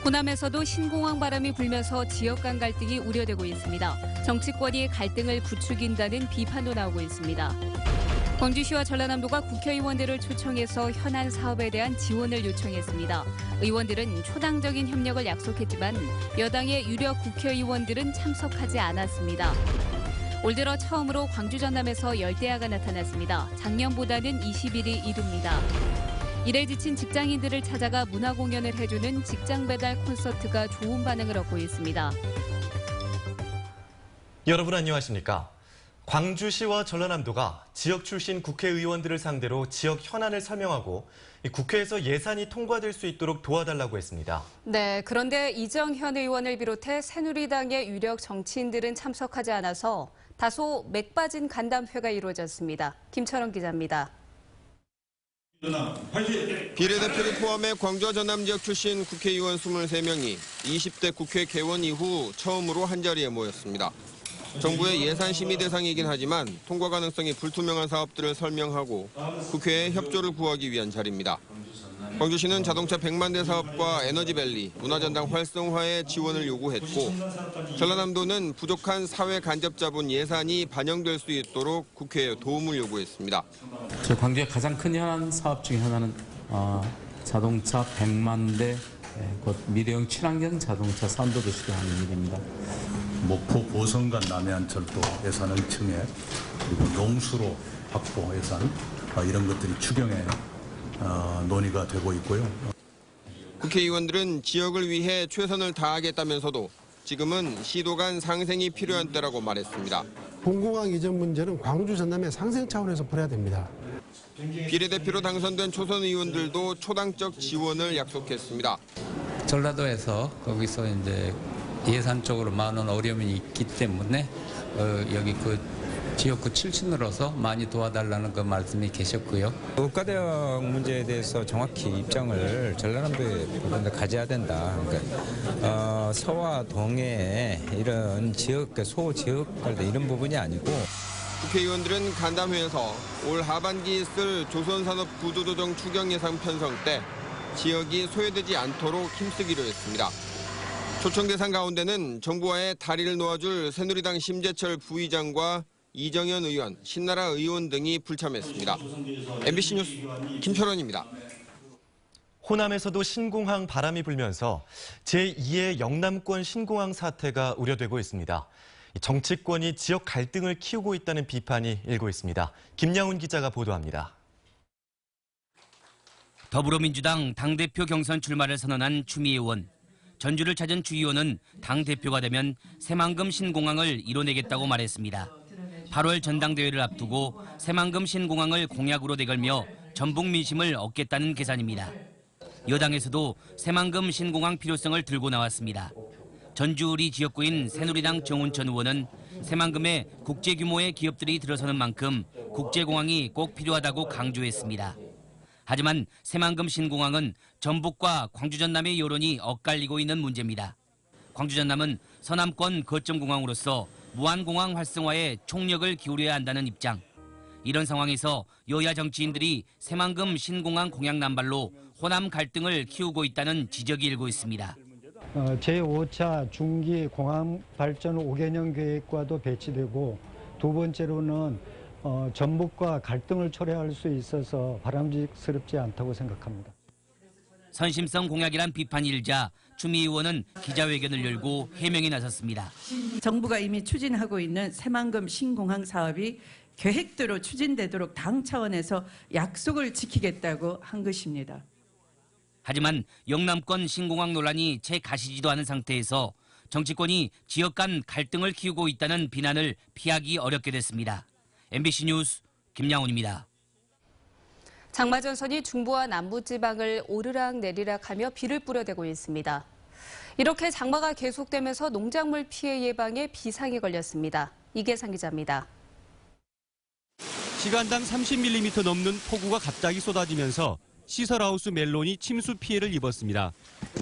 호남에서도 신공항 바람이 불면서 지역 간 갈등이 우려되고 있습니다. 정치권이 갈등을 부추긴다는 비판도 나오고 있습니다. 광주시와 전라남도가 국회의원들을 초청해서 현안 사업에 대한 지원을 요청했습니다. 의원들은 초당적인 협력을 약속했지만 여당의 유력 국회의원들은 참석하지 않았습니다. 올 들어 처음으로 광주 전남에서 열대야가 나타났습니다. 작년보다는 20일이 이릅니다. 일에 지친 직장인들을 찾아가 문화 공연을 해주는 직장 배달 콘서트가 좋은 반응을 얻고 있습니다. 여러분 안녕하십니까? 광주시와 전라남도가 지역 출신 국회의원들을 상대로 지역 현안을 설명하고 국회에서 예산이 통과될 수 있도록 도와달라고 했습니다. 네, 그런데 이정현 의원을 비롯해 새누리당의 유력 정치인들은 참석하지 않아서 다소 맥 빠진 간담회가 이루어졌습니다. 김철원 기자입니다. 비례대표를 포함해 광주와 전남 지역 출신 국회의원 23명이 20대 국회 개원 이후 처음으로 한자리에 모였습니다. 정부의 예산 심의 대상이긴 하지만 통과 가능성이 불투명한 사업들을 설명하고 국회에 협조를 구하기 위한 자리입니다. 광주시는 자동차 100만 대 사업과 에너지밸리, 문화전당 활성화에 지원을 요구했고 전라남도는 부족한 사회 간접 자본 예산이 반영될 수 있도록 국회에 도움을 요구했습니다. 저희 광주의 가장 큰 현안 사업 중에 하나는 자동차 100만 대 곧 미래형 친환경 자동차 선도도시로 하는 일입니다. 목포 보성간 남해안철도 예산을 청해 그리고 농수로 확보 예산 이런 것들이 추경에 논의가 되고 있고요. 국회의원들은 지역을 위해 최선을 다하겠다면서도 지금은 시도 간 상생이 필요한 때라고 말했습니다. 본공항 이전 문제는 광주 전남의 상생 차원에서 풀어야 됩니다. 비례대표로 당선된 초선 의원들도 초당적 지원을 약속했습니다. 전라도에서 거기서 이제 예산적으로 많은 어려움이 있기 때문에 여기 그 지역구 출신으로서 많이 도와달라는 그 말씀이 계셨고요. 의과대학 문제에 대해서 정확히 입장을 전라남도에 가져야 된다. 그러니까 서와 동해 이런 지역 소지역 갈등 이런 부분이 아니고. 국회의원들은 간담회에서 올 하반기 있을 조선산업 구조조정 추경 예산 편성 때 지역이 소외되지 않도록 힘쓰기로 했습니다. 초청 대상 가운데는 정부와의 다리를 놓아줄 새누리당 심재철 부의장과 이정현 의원, 신나라 의원 등이 불참했습니다. MBC 뉴스 김철원입니다. 호남에서도 신공항 바람이 불면서 제2의 영남권 신공항 사태가 우려되고 있습니다. 정치권이 지역 갈등을 키우고 있다는 비판이 일고 있습니다. 김양훈 기자가 보도합니다. 더불어민주당 당대표 경선 출마를 선언한 추미애 의원. 전주를 찾은 추 의원은 당대표가 되면 새만금 신공항을 이뤄내겠다고 말했습니다. 8월 전당대회를 앞두고 새만금 신공항을 공약으로 내걸며 전북 민심을 얻겠다는 계산입니다. 여당에서도 새만금 신공항 필요성을 들고 나왔습니다. 전주우리 지역구인 새누리당 정운천 의원은 새만금에 국제 규모의 기업들이 들어서는 만큼 국제공항이 꼭 필요하다고 강조했습니다. 하지만 새만금 신공항은 전북과 광주 전남의 여론이 엇갈리고 있는 문제입니다. 광주 전남은 서남권 거점공항으로서 무한공항 활성화에 총력을 기울여야 한다는 입장. 이런 상황에서 여야 정치인들이 새만금 신공항 공약 남발로 호남 갈등을 키우고 있다는 지적이 일고 있습니다. 제5차 중기 공항 발전 5개년 계획과도 배치되고 두 번째로는 전북과 갈등을 초래할 수 있어서 바람직스럽지 않다고 생각합니다. 선심성 공약이란 비판이 일자 추미애 의원은 기자회견을 열고 해명에 나섰습니다. 정부가 이미 추진하고 있는 새만금 신공항 사업이 계획대로 추진되도록 당 차원에서 약속을 지키겠다고 한 것입니다. 하지만 영남권 신공항 논란이 채 가시지도 않은 상태에서 정치권이 지역 간 갈등을 키우고 있다는 비난을 피하기 어렵게 됐습니다. MBC 뉴스 김양훈입니다. 장마전선이 중부와 남부지방을 오르락내리락하며 비를 뿌려대고 있습니다. 이렇게 장마가 계속되면서 농작물 피해 예방에 비상이 걸렸습니다. 이계상 기자입니다. 시간당 30mm 넘는 폭우가 갑자기 쏟아지면서 시설하우스 멜론이 침수 피해를 입었습니다.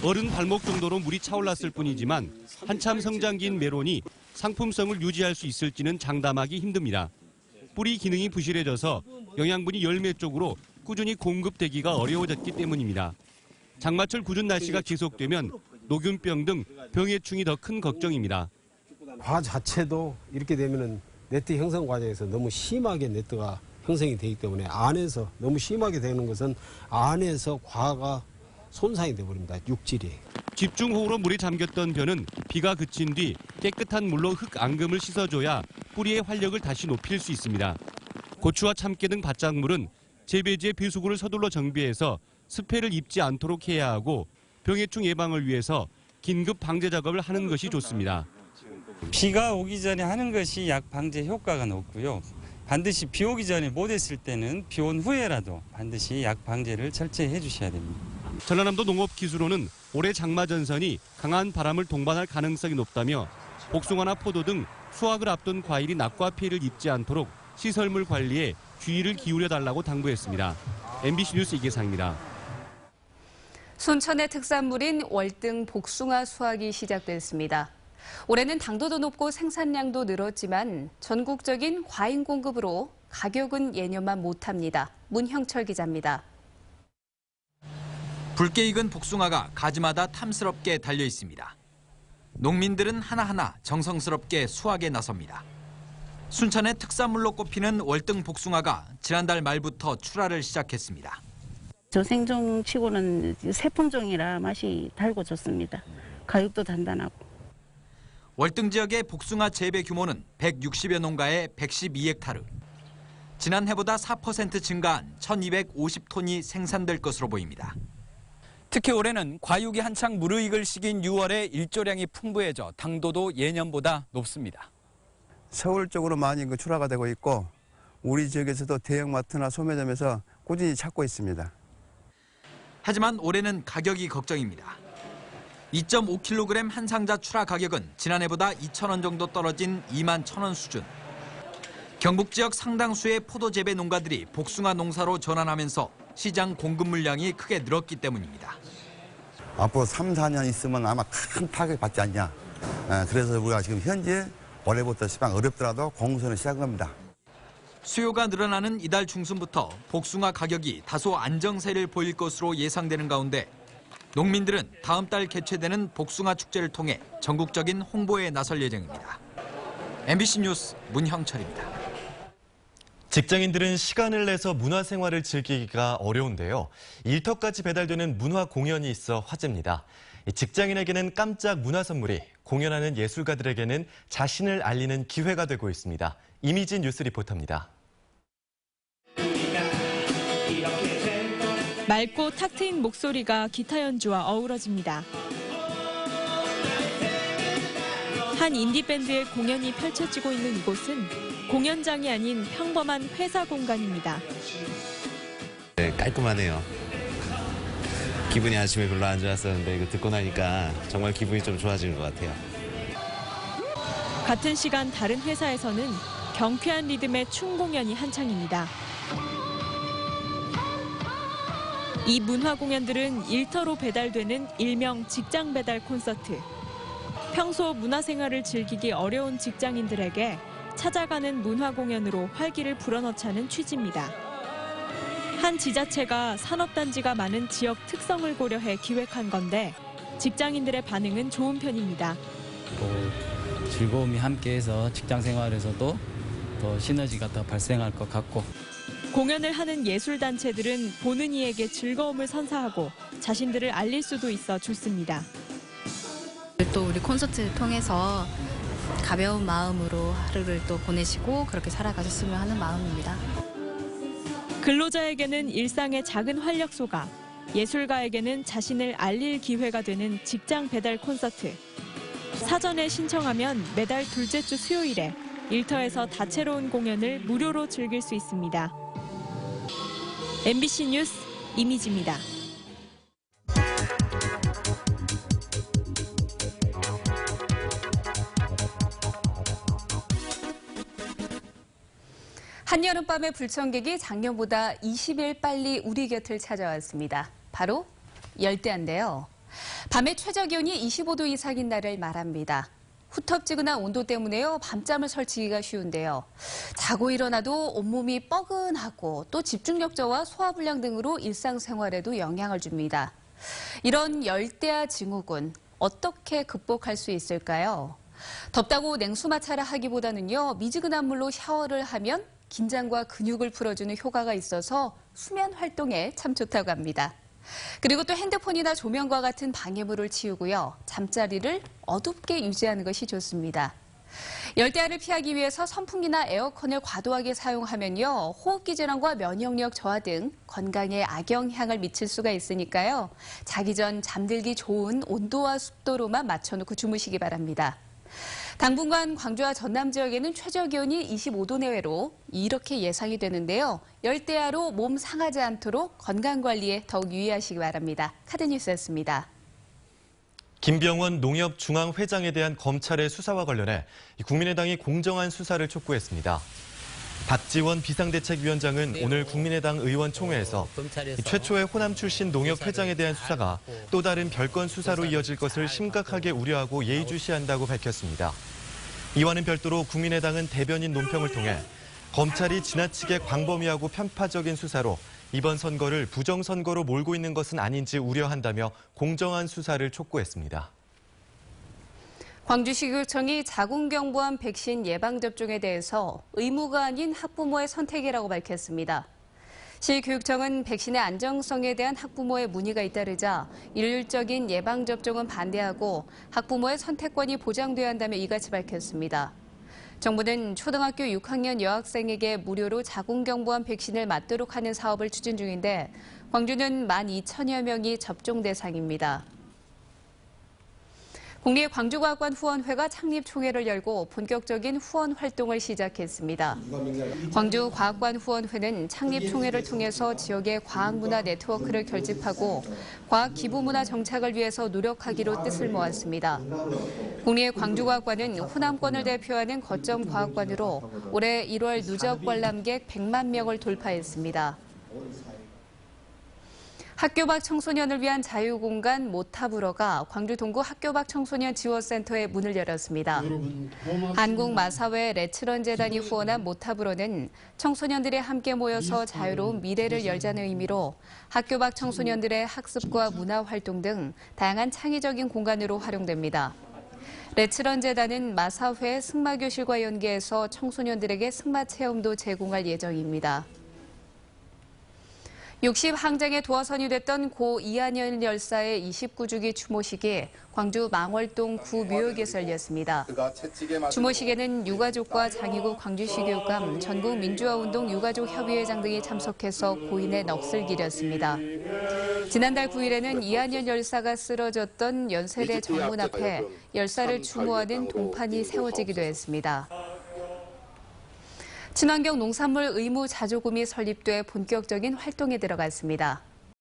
어른 발목 정도로 물이 차올랐을 뿐이지만 한참 성장기인 멜론이 상품성을 유지할 수 있을지는 장담하기 힘듭니다. 뿌리 기능이 부실해져서 영양분이 열매 쪽으로 꾸준히 공급되기가 어려워졌기 때문입니다. 장마철 궂은 날씨가 계속되면 노균병 등 병해충이 더 큰 걱정입니다. 과 자체도 이렇게 되면은 네트 형성 과정에서 너무 심하게 네트가 형성이 되기 때문에 안에서 너무 심하게 되는 것은 안에서 과가 손상이 돼버립니다. 육질이. 집중호우로 물이 잠겼던 벼는 비가 그친 뒤 깨끗한 물로 흙 앙금을 씻어줘야 뿌리의 활력을 다시 높일 수 있습니다. 고추와 참깨 등 밭작물은 재배지에 비수구를 서둘러 정비해서 습해를 입지 않도록 해야 하고 병해충 예방을 위해서 긴급 방제 작업을 하는 것이 좋습니다. 비가 오기 전에 하는 것이 약 방제 효과가 높고요. 반드시 비 오기 전에 못했을 때는 비 온 후에라도 반드시 약 방제를 철저히 해주셔야 됩니다. 전라남도 농업기술원은 올해 장마 전선이 강한 바람을 동반할 가능성이 높다며 복숭아나 포도 등 수확을 앞둔 과일이 낙과 피해를 입지 않도록 시설물 관리에 주의를 기울여달라고 당부했습니다. MBC 뉴스 이계상입니다. 순천의 특산물인 월등 복숭아 수확이 시작됐습니다. 올해는 당도도 높고 생산량도 늘었지만 전국적인 과잉 공급으로 가격은 예년만 못합니다. 문형철 기자입니다. 붉게 익은 복숭아가 가지마다 탐스럽게 달려 있습니다. 농민들은 하나하나 정성스럽게 수확에 나섭니다. 순천의 특산물로 꼽히는 월등 복숭아가 지난달 말부터 출하를 시작했습니다. 저 생종치고는 새품종이라 맛이 달고 좋습니다. 가격도 단단하고. 월등 지역의 복숭아 재배 규모는 160여 농가에 112헥타르. 지난해보다 4% 증가한 1,250톤이 생산될 것으로 보입니다. 특히 올해는 과육이 한창 무르익을 시기인 6월에 일조량이 풍부해져 당도도 예년보다 높습니다. 서울 쪽으로 많이 출하가 되고 있고 우리 지역에서도 대형마트나 소매점에서 꾸준히 찾고 있습니다. 하지만 올해는 가격이 걱정입니다. 2.5kg 한 상자 출하 가격은 지난해보다 2,000원 정도 떨어진 21,000원 수준. 경북 지역 상당수의 포도 재배 농가들이 복숭아 농사로 전환하면서 시장 공급 물량이 크게 늘었기 때문입니다. 앞으로 3, 4년 있으면 아마 큰 타격 받지 않냐. 그래서 우리가 지금 현재 올해부터 시방 어렵더라도 공수는 시작한 겁니다. 수요가 늘어나는 이달 중순부터 복숭아 가격이 다소 안정세를 보일 것으로 예상되는 가운데 농민들은 다음 달 개최되는 복숭아 축제를 통해 전국적인 홍보에 나설 예정입니다. MBC 뉴스 문형철입니다. 직장인들은 시간을 내서 문화생활을 즐기기가 어려운데요. 일터까지 배달되는 문화 공연이 있어 화제입니다. 직장인에게는 깜짝 문화 선물이, 공연하는 예술가들에게는 자신을 알리는 기회가 되고 있습니다. 이미진 뉴스 리포터입니다. 맑고 탁 트인 목소리가 기타 연주와 어우러집니다. 한 인디밴드의 공연이 펼쳐지고 있는 이곳은 공연장이 아닌 평범한 회사 공간입니다. 네, 깔끔하네요. 기분이 아침에 별로 안 좋았었는데 이거 듣고 나니까 정말 기분이 좀 좋아지는 것 같아요. 같은 시간 다른 회사에서는 경쾌한 리듬의 춤 공연이 한창입니다. 이 문화 공연들은 일터로 배달되는 일명 직장 배달 콘서트. 평소 문화생활을 즐기기 어려운 직장인들에게 찾아가는 문화 공연으로 활기를 불어넣자는 취지입니다. 한 지자체가 산업단지가 많은 지역 특성을 고려해 기획한 건데 직장인들의 반응은 좋은 편입니다. 즐거움이 함께해서 직장 생활에서도 더 시너지가 더 발생할 것 같고. 공연을 하는 예술단체들은 보는 이에게 즐거움을 선사하고 자신들을 알릴 수도 있어 좋습니다. 또 우리 콘서트를 통해서 가벼운 마음으로 하루를 또 보내시고 그렇게 살아가셨으면 하는 마음입니다. 근로자에게는 일상의 작은 활력소가, 예술가에게는 자신을 알릴 기회가 되는 직장 배달 콘서트. 사전에 신청하면 매달 둘째 주 수요일에 일터에서 다채로운 공연을 무료로 즐길 수 있습니다. MBC 뉴스 이미지입니다. 한여름밤의 불청객이 작년보다 20일 빨리 우리 곁을 찾아왔습니다. 바로 열대야인데요. 밤의 최저기온이 25도 이상인 날을 말합니다. 후텁지근한 온도 때문에요. 밤잠을 설치기가 쉬운데요. 자고 일어나도 온몸이 뻐근하고 또 집중력 저하, 소화불량 등으로 일상생활에도 영향을 줍니다. 이런 열대야 증후군, 어떻게 극복할 수 있을까요? 덥다고 냉수 마찰을 하기보다는요, 미지근한 물로 샤워를 하면 긴장과 근육을 풀어주는 효과가 있어서 수면 활동에 참 좋다고 합니다. 그리고 또 핸드폰이나 조명과 같은 방해물을 치우고요, 잠자리를 어둡게 유지하는 것이 좋습니다. 열대야를 피하기 위해서 선풍기나 에어컨을 과도하게 사용하면요, 호흡기 질환과 면역력 저하 등 건강에 악영향을 미칠 수가 있으니까요, 자기 전 잠들기 좋은 온도와 습도로만 맞춰놓고 주무시기 바랍니다. 당분간 광주와 전남 지역에는 최저기온이 25도 내외로 이렇게 예상이 되는데요, 열대야로 몸 상하지 않도록 건강관리에 더욱 유의하시기 바랍니다. 카드뉴스였습니다. 김병원 농협중앙회장에 대한 검찰의 수사와 관련해 국민의당이 공정한 수사를 촉구했습니다. 박지원 비상대책위원장은 오늘 국민의당 의원총회에서 최초의 호남 출신 농협회장에 대한 수사가 또 다른 별건 수사로 이어질 것을 심각하게 우려하고 예의주시한다고 밝혔습니다. 이와는 별도로 국민의당은 대변인 논평을 통해 검찰이 지나치게 광범위하고 편파적인 수사로 이번 선거를 부정선거로 몰고 있는 것은 아닌지 우려한다며 공정한 수사를 촉구했습니다. 광주시 교육청이 자궁경부암 백신 예방접종에 대해서 의무가 아닌 학부모의 선택이라고 밝혔습니다. 시 교육청은 백신의 안정성에 대한 학부모의 문의가 잇따르자 일률적인 예방접종은 반대하고 학부모의 선택권이 보장돼야 한다며 이같이 밝혔습니다. 정부는 초등학교 6학년 여학생에게 무료로 자궁경부암 백신을 맞도록 하는 사업을 추진 중인데 광주는 12,000여 명이 접종 대상입니다. 국립광주과학관 후원회가 창립총회를 열고 본격적인 후원 활동을 시작했습니다. 광주과학관 후원회는 창립총회를 통해서 지역의 과학문화 네트워크를 결집하고 과학기부문화 정착을 위해서 노력하기로 뜻을 모았습니다. 국립광주과학관은 호남권을 대표하는 거점 과학관으로 올해 1월 누적 관람객 100만 명을 돌파했습니다. 학교 밖 청소년을 위한 자유공간 모타불어가 광주 동구 학교 밖 청소년 지원센터에 문을 열었습니다. 한국마사회 레츠런재단이 후원한 모타불어는 청소년들이 함께 모여서 자유로운 미래를 열자는 의미로 학교 밖 청소년들의 학습과 문화활동 등 다양한 창의적인 공간으로 활용됩니다. 레츠런재단은 마사회 승마교실과 연계해서 청소년들에게 승마 체험도 제공할 예정입니다. 60항쟁의 도화선이 됐던 고 이한열 열사의 29주기 추모식이 광주 망월동 구묘역에서 열렸습니다. 추모식에는 유가족과 장희국 광주시 교육감, 전국민주화운동 유가족협의회장 등이 참석해서 고인의 넋을 기렸습니다. 지난달 9일에는 이한열 열사가 쓰러졌던 연세대 정문 앞에 열사를 추모하는 동판이 세워지기도 했습니다. 친환경 농산물 의무 자조금이 설립돼 본격적인 활동에 들어갔습니다.